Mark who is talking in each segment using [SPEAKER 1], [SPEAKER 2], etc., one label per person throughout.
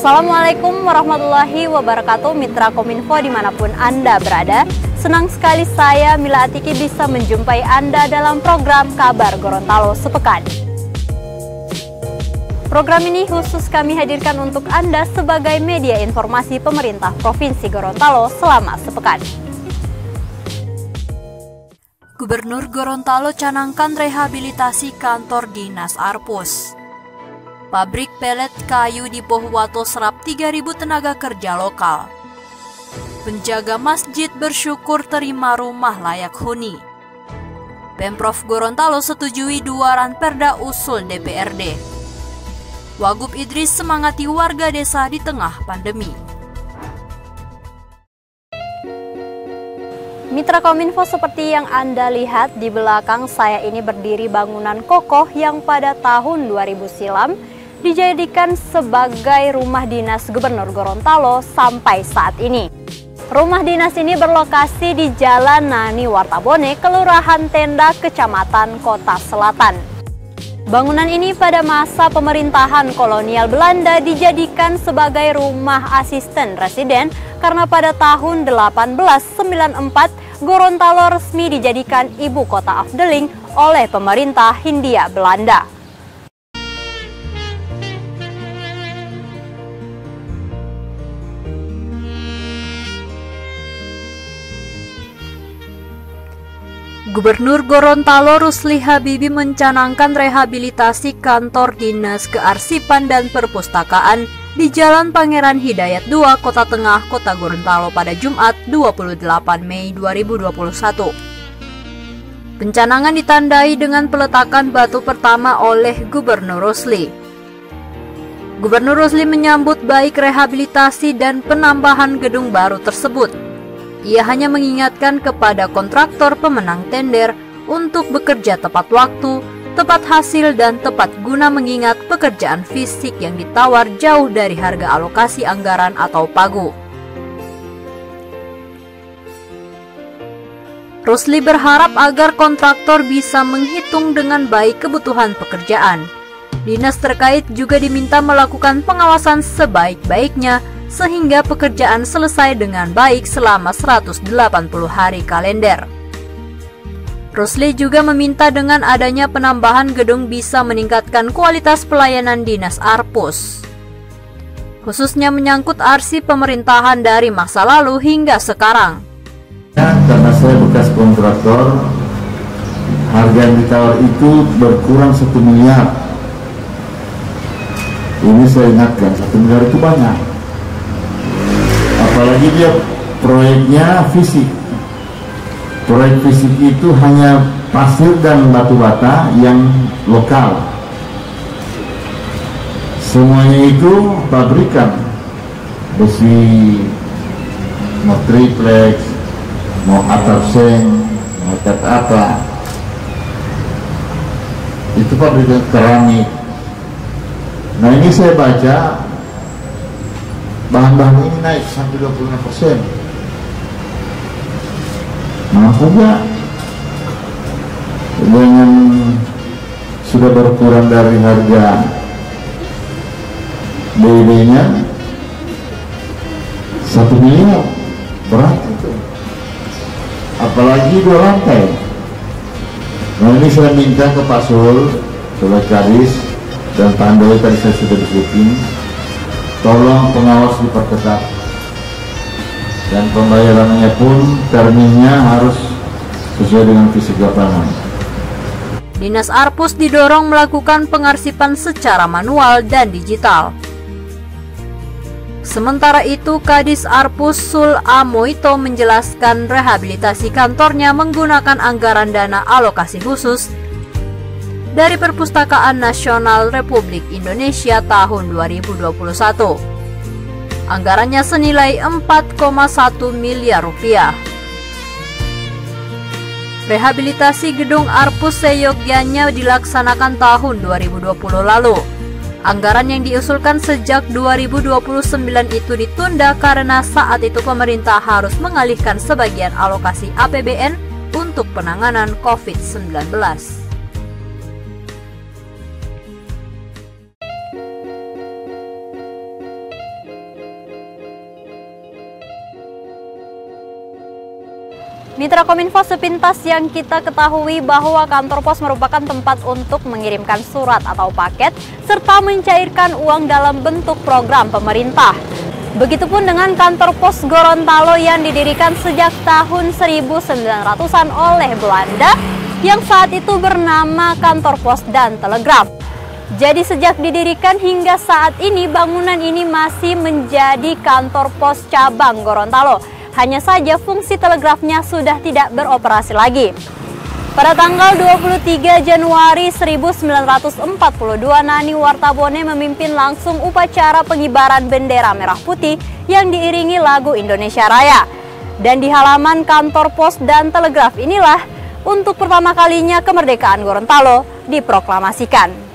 [SPEAKER 1] Assalamualaikum warahmatullahi wabarakatuh, Mitra Kominfo dimanapun Anda berada. Senang sekali saya, Mila Atiki, bisa menjumpai Anda dalam program Kabar Gorontalo Sepekan. Program ini khusus kami hadirkan untuk Anda sebagai media informasi pemerintah Provinsi Gorontalo selama sepekan. Gubernur Gorontalo canangkan rehabilitasi kantor Dinas Arpus. Pabrik pelet kayu di Pohuwato serap 3.000 tenaga kerja lokal. Penjaga masjid bersyukur terima rumah layak huni. Pemprov Gorontalo setujui 2 ranperda usul DPRD. Wagub Idris semangati warga desa di tengah pandemi. Mitra Kominfo, seperti yang Anda lihat di belakang saya ini berdiri bangunan kokoh yang pada tahun 2000 silam dijadikan sebagai rumah dinas Gubernur Gorontalo sampai saat ini. Rumah dinas ini berlokasi di Jalan Nani Wartabone, Kelurahan Tenda, Kecamatan Kota Selatan. Bangunan ini pada masa pemerintahan kolonial Belanda dijadikan sebagai rumah asisten residen karena pada tahun 1894 Gorontalo resmi dijadikan ibu kota Afdeling oleh pemerintah Hindia Belanda. Gubernur Gorontalo Rusli Habibie mencanangkan rehabilitasi kantor Dinas Kearsipan dan Perpustakaan di Jalan Pangeran Hidayat 2, Kota Tengah, Kota Gorontalo pada Jumat 28 Mei 2021. Pencanangan ditandai dengan peletakan batu pertama oleh Gubernur Rusli. Gubernur Rusli menyambut baik rehabilitasi dan penambahan gedung baru tersebut. Ia hanya mengingatkan kepada kontraktor pemenang tender untuk bekerja tepat waktu, tepat hasil, dan tepat guna mengingat pekerjaan fisik yang ditawar jauh dari harga alokasi anggaran atau pagu. Rusli berharap agar kontraktor bisa menghitung dengan baik kebutuhan pekerjaan. Dinas terkait juga diminta melakukan pengawasan sebaik-baiknya sehingga pekerjaan selesai dengan baik selama 180 hari kalender. Rusli juga meminta dengan adanya penambahan gedung bisa meningkatkan kualitas pelayanan Dinas Arpus, khususnya menyangkut arsip pemerintahan dari masa lalu hingga sekarang.
[SPEAKER 2] Karena saya bekas kontraktor, harga yang ditawar itu berkurang 1 miliar. Ini saya ingatkan, 1 miliar itu banyak. Apalagi dia proyeknya fisik. Proyek fisik itu hanya pasir dan batu bata yang lokal. Semuanya itu pabrikan. Besi, mau triplex, mau atap seng, mau cat apa. Itu pabrikan keramik. Nah, ini saya baca bahan-bahan ini naik sampai 25%. Mampu nggak dengan sudah berkurang dari harga BB-nya 1 miliar, berat itu. Apalagi 2 lantai. Nah, ini saya minta ke Pak Sul, Sobat Kadis dan Tandoi, tadi saya sudah diskusi. Tolong pengawas diperketat dan pembayarannya pun terminnya harus sesuai dengan fisik lapangan.
[SPEAKER 1] Dinas Arpus didorong melakukan pengarsipan secara manual dan digital. Sementara itu, Kadis Arpus Sul Amoito menjelaskan rehabilitasi kantornya menggunakan anggaran dana alokasi khusus dari Perpustakaan Nasional Republik Indonesia tahun 2021. Anggarannya senilai 4,1 miliar rupiah. Rehabilitasi gedung Arpus seyogyanya dilaksanakan tahun 2020 lalu. Anggaran yang diusulkan sejak 2029 itu ditunda karena saat itu pemerintah harus mengalihkan sebagian alokasi APBN untuk penanganan COVID-19. Mitra Kominfo, sepintas yang kita ketahui bahwa kantor pos merupakan tempat untuk mengirimkan surat atau paket serta mencairkan uang dalam bentuk program pemerintah. Begitupun dengan kantor pos Gorontalo yang didirikan sejak tahun 1900-an oleh Belanda yang saat itu bernama Kantor Pos dan Telegraf. Jadi sejak didirikan hingga saat ini bangunan ini masih menjadi kantor pos cabang Gorontalo. Hanya saja fungsi telegrafnya sudah tidak beroperasi lagi. Pada tanggal 23 Januari 1942, Nani Wartabone memimpin langsung upacara pengibaran bendera merah putih yang diiringi lagu Indonesia Raya. Dan di halaman kantor pos dan telegraf inilah untuk pertama kalinya kemerdekaan Gorontalo diproklamasikan.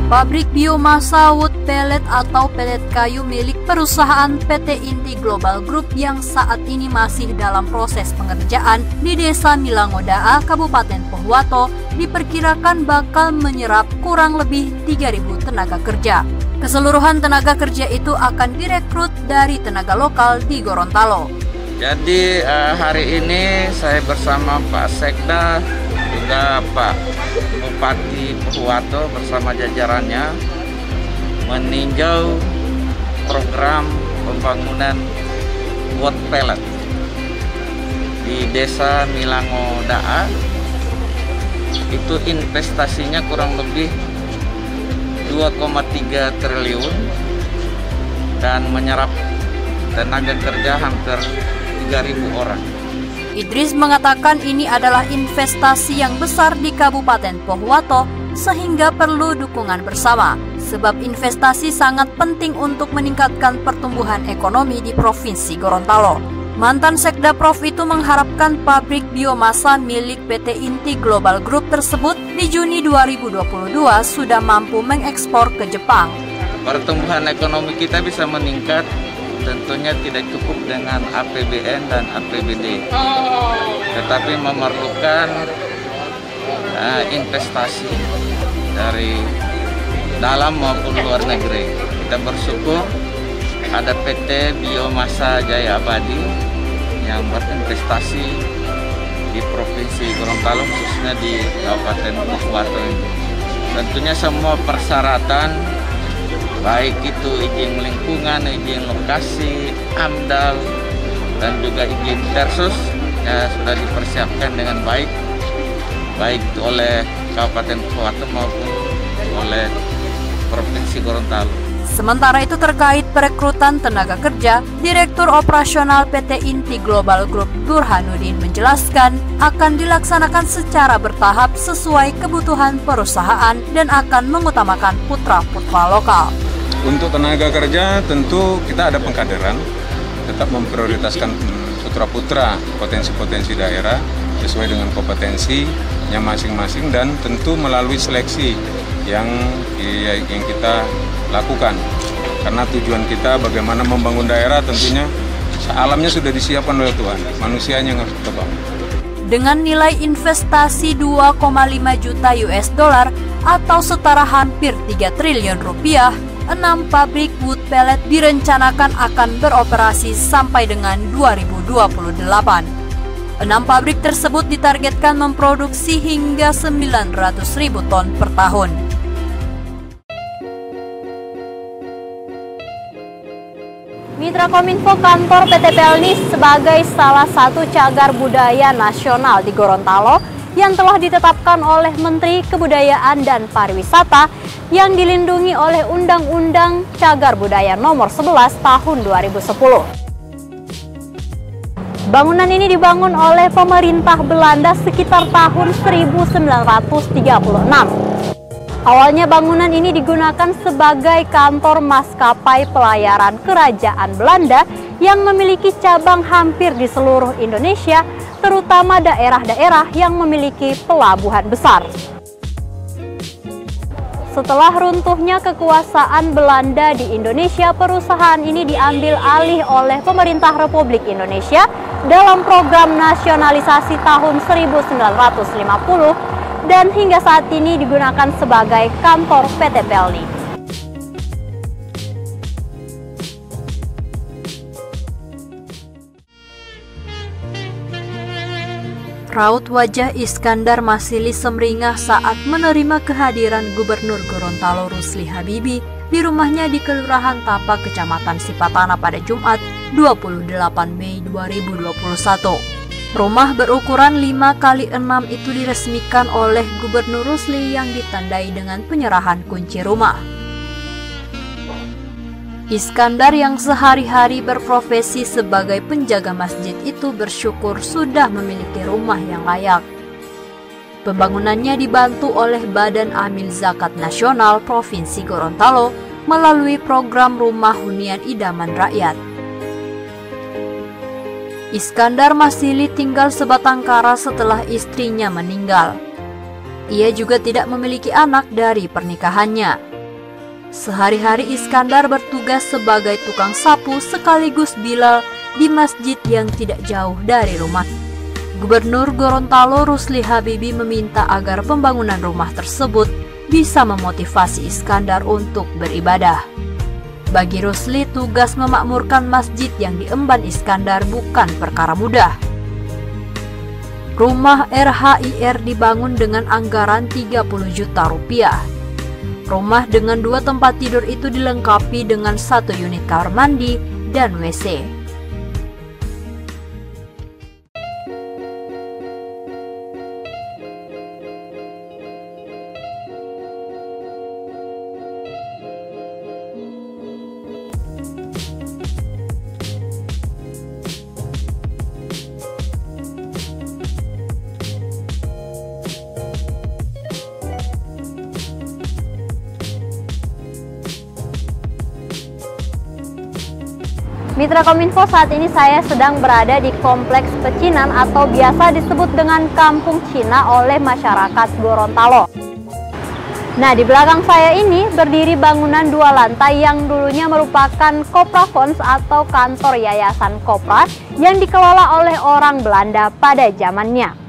[SPEAKER 1] Pabrik biomasa wood pellet atau pellet kayu milik perusahaan PT Inti Global Group yang saat ini masih dalam proses pengerjaan di Desa Milangodaa, Kabupaten Pohuwato, diperkirakan bakal menyerap kurang lebih 3.000 tenaga kerja. Keseluruhan tenaga kerja itu akan direkrut dari tenaga lokal di Gorontalo.
[SPEAKER 3] Jadi hari ini saya bersama Pak Sekda, juga Pak Bupati Pohuwato bersama jajarannya meninjau program pembangunan wood pellet di Desa Milangodaa. Itu investasinya kurang lebih 2,3 triliun dan menyerap tenaga kerja hampir 3.000 orang.
[SPEAKER 1] Idris mengatakan ini adalah investasi yang besar di Kabupaten Pohuwato sehingga perlu dukungan bersama, sebab investasi sangat penting untuk meningkatkan pertumbuhan ekonomi di Provinsi Gorontalo. Mantan Sekda Prof itu mengharapkan pabrik biomasa milik PT Inti Global Group tersebut di Juni 2022 sudah mampu mengekspor ke Jepang.
[SPEAKER 3] Pertumbuhan ekonomi kita bisa meningkat, tentunya tidak cukup dengan APBN dan APBD, tetapi memerlukan investasi dari dalam maupun luar negeri. Kita bersyukur ada PT Biomasa Jaya Abadi yang berinvestasi di Provinsi Gorontalo, khususnya di Kabupaten Pohuwato ini. Tentunya semua persyaratan, baik itu izin lingkungan, izin lokasi, AMDAL, dan juga izin tersus ya, sudah dipersiapkan dengan baik oleh Kabupaten Pohuwato maupun oleh Provinsi Gorontalo.
[SPEAKER 1] Sementara itu terkait perekrutan tenaga kerja, Direktur Operasional PT Inti Global Group Burhanuddin menjelaskan akan dilaksanakan secara bertahap sesuai kebutuhan perusahaan dan akan mengutamakan putra-putra lokal.
[SPEAKER 4] Untuk tenaga kerja tentu kita ada pengkaderan, tetap memprioritaskan putra-putra potensi-potensi daerah sesuai dengan kompetensinya masing-masing dan tentu melalui seleksi yang kita lakukan. Karena tujuan kita bagaimana membangun daerah tentunya alamnya sudah disiapkan oleh Tuhan, manusianya yang harus kita bangun.
[SPEAKER 1] Dengan nilai investasi 2,5 juta US dollar atau setara hampir 3 triliun rupiah, 6 pabrik wood pellet direncanakan akan beroperasi sampai dengan 2028. 6 pabrik tersebut ditargetkan memproduksi hingga 900.000 ton per tahun. Mitra Kominfo, kantor PT Pelni sebagai salah satu cagar budaya nasional di Gorontalo yang telah ditetapkan oleh Menteri Kebudayaan dan Pariwisata yang dilindungi oleh Undang-Undang Cagar Budaya Nomor 11 Tahun 2010. Bangunan ini dibangun oleh pemerintah Belanda sekitar tahun 1936. Awalnya bangunan ini digunakan sebagai kantor maskapai pelayaran kerajaan Belanda yang memiliki cabang hampir di seluruh Indonesia, terutama daerah-daerah yang memiliki pelabuhan besar. Setelah runtuhnya kekuasaan Belanda di Indonesia, perusahaan ini diambil alih oleh pemerintah Republik Indonesia dalam program nasionalisasi tahun 1950 dan hingga saat ini digunakan sebagai kantor PT Pelni. Raut wajah Iskandar Masili semringah saat menerima kehadiran Gubernur Gorontalo Rusli Habibie di rumahnya di Kelurahan Tapa, Kecamatan Sipatana pada Jumat 28 Mei 2021. Rumah berukuran 5x6 itu diresmikan oleh Gubernur Rusli yang ditandai dengan penyerahan kunci rumah. Iskandar yang sehari-hari berprofesi sebagai penjaga masjid itu bersyukur sudah memiliki rumah yang layak. Pembangunannya dibantu oleh Badan Amil Zakat Nasional Provinsi Gorontalo melalui program Rumah Hunian Idaman Rakyat. Iskandar Masili tinggal sebatang kara setelah istrinya meninggal. Ia juga tidak memiliki anak dari pernikahannya. Sehari-hari Iskandar bertugas sebagai tukang sapu sekaligus bilal di masjid yang tidak jauh dari rumah. Gubernur Gorontalo Rusli Habibie meminta agar pembangunan rumah tersebut bisa memotivasi Iskandar untuk beribadah. Bagi Rusli, tugas memakmurkan masjid yang diemban Iskandar bukan perkara mudah. Rumah RHIR dibangun dengan anggaran 30 juta rupiah. Rumah dengan 2 tempat tidur itu dilengkapi dengan 1 unit kamar mandi dan WC.
[SPEAKER 5] Mitra Kominfo, saat ini saya sedang berada di Kompleks Pecinan atau biasa disebut dengan Kampung Cina oleh masyarakat Gorontalo. Nah, di belakang saya ini berdiri bangunan 2 lantai yang dulunya merupakan Kopra Fonds atau kantor Yayasan Kopra yang dikelola oleh orang Belanda pada zamannya.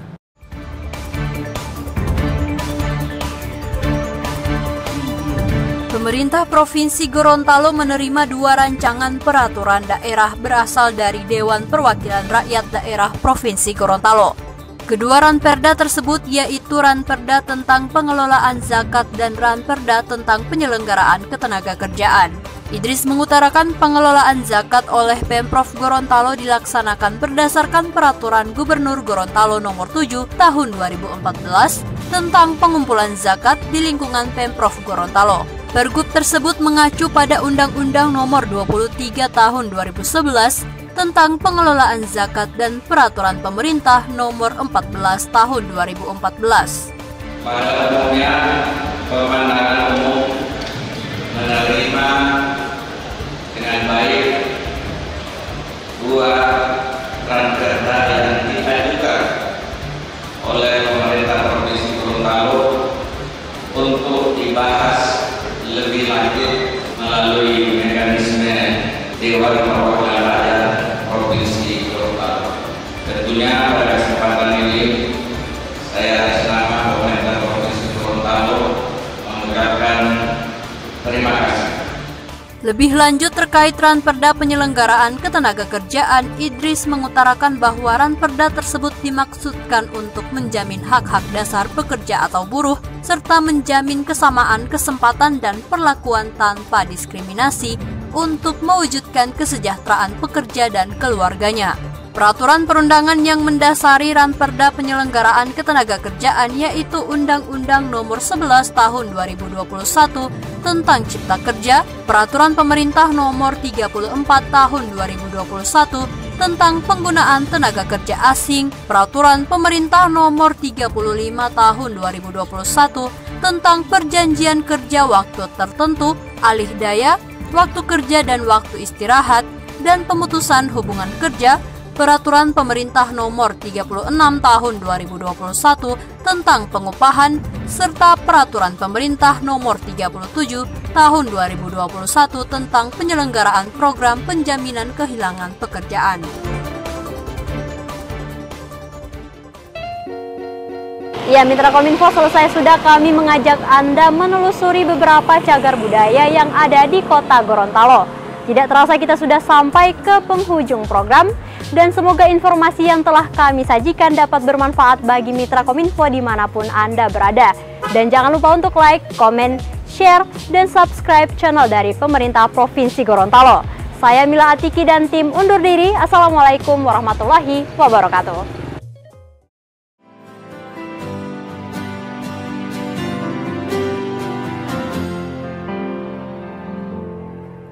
[SPEAKER 1] Pemerintah Provinsi Gorontalo menerima 2 rancangan peraturan daerah berasal dari Dewan Perwakilan Rakyat Daerah Provinsi Gorontalo. Kedua ranperda tersebut yaitu Ranperda tentang pengelolaan zakat dan Ranperda tentang penyelenggaraan ketenagakerjaan. Idris mengutarakan pengelolaan zakat oleh Pemprov Gorontalo dilaksanakan berdasarkan Peraturan Gubernur Gorontalo Nomor 7 Tahun 2014 tentang pengumpulan zakat di lingkungan Pemprov Gorontalo. Pergub tersebut mengacu pada Undang-Undang Nomor 23 Tahun 2011 tentang pengelolaan zakat dan Peraturan Pemerintah Nomor 14 Tahun 2014.
[SPEAKER 3] Pada umumnya, pemandangan umum menerima dengan baik 2 ranperda yang diajukan oleh pemerintah Provinsi Gorontalo untuk dibahas lebih lanjut melalui mekanisme Dewan Perwakilan Rakyat Provinsi Gorontalo. Tentunya pada kesempatan ini saya atas nama pemerintah Provinsi Gorontalo mengucapkan terima kasih.
[SPEAKER 1] Lebih lanjut terkait Ranperda penyelenggaraan ketenagakerjaan, Idris mengutarakan bahwa Ranperda tersebut dimaksudkan untuk menjamin hak-hak dasar pekerja atau buruh, serta menjamin kesamaan kesempatan dan perlakuan tanpa diskriminasi untuk mewujudkan kesejahteraan pekerja dan keluarganya. Peraturan perundangan yang mendasari Ranperda penyelenggaraan ketenagakerjaan yaitu Undang-Undang Nomor 11 Tahun 2021 tentang Cipta Kerja, Peraturan Pemerintah Nomor 34 Tahun 2021 tentang penggunaan tenaga kerja asing, Peraturan Pemerintah Nomor 35 Tahun 2021 tentang perjanjian kerja waktu tertentu, alih daya, waktu kerja dan waktu istirahat, dan pemutusan hubungan kerja, Peraturan Pemerintah Nomor 36 Tahun 2021 tentang pengupahan, serta Peraturan Pemerintah Nomor 37 Tahun 2021 tentang penyelenggaraan program penjaminan kehilangan pekerjaan.
[SPEAKER 5] Ya, Mitra Kominfo, selesai sudah kami mengajak Anda menelusuri beberapa cagar budaya yang ada di Kota Gorontalo. Tidak terasa kita sudah sampai ke penghujung program, dan semoga informasi yang telah kami sajikan dapat bermanfaat bagi mitra Kominfo dimanapun Anda berada. Dan jangan lupa untuk like, komen, share, dan subscribe channel dari pemerintah Provinsi Gorontalo. Saya Mila Atiki dan tim undur diri. Assalamualaikum warahmatullahi wabarakatuh.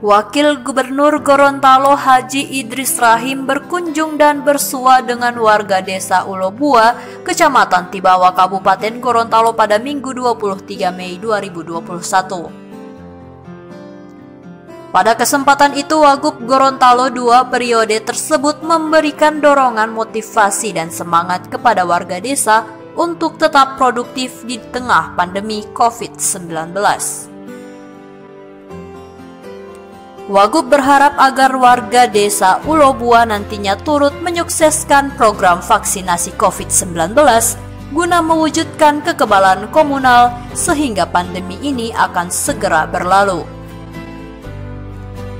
[SPEAKER 1] Wakil Gubernur Gorontalo Haji Idris Rahim berkunjung dan bersua dengan warga desa Ulobua, Kecamatan Tibawa, Kabupaten Gorontalo pada Minggu 23 Mei 2021. Pada kesempatan itu, Wagub Gorontalo 2 periode tersebut memberikan dorongan motivasi dan semangat kepada warga desa untuk tetap produktif di tengah pandemi COVID-19. Wagub berharap agar warga desa Ulobua nantinya turut menyukseskan program vaksinasi COVID-19 guna mewujudkan kekebalan komunal sehingga pandemi ini akan segera berlalu.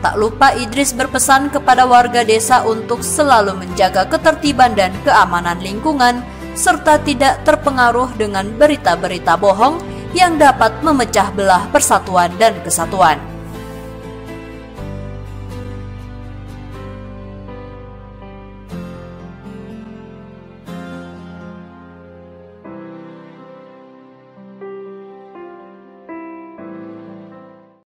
[SPEAKER 1] Tak lupa Idris berpesan kepada warga desa untuk selalu menjaga ketertiban dan keamanan lingkungan serta tidak terpengaruh dengan berita-berita bohong yang dapat memecah belah persatuan dan kesatuan.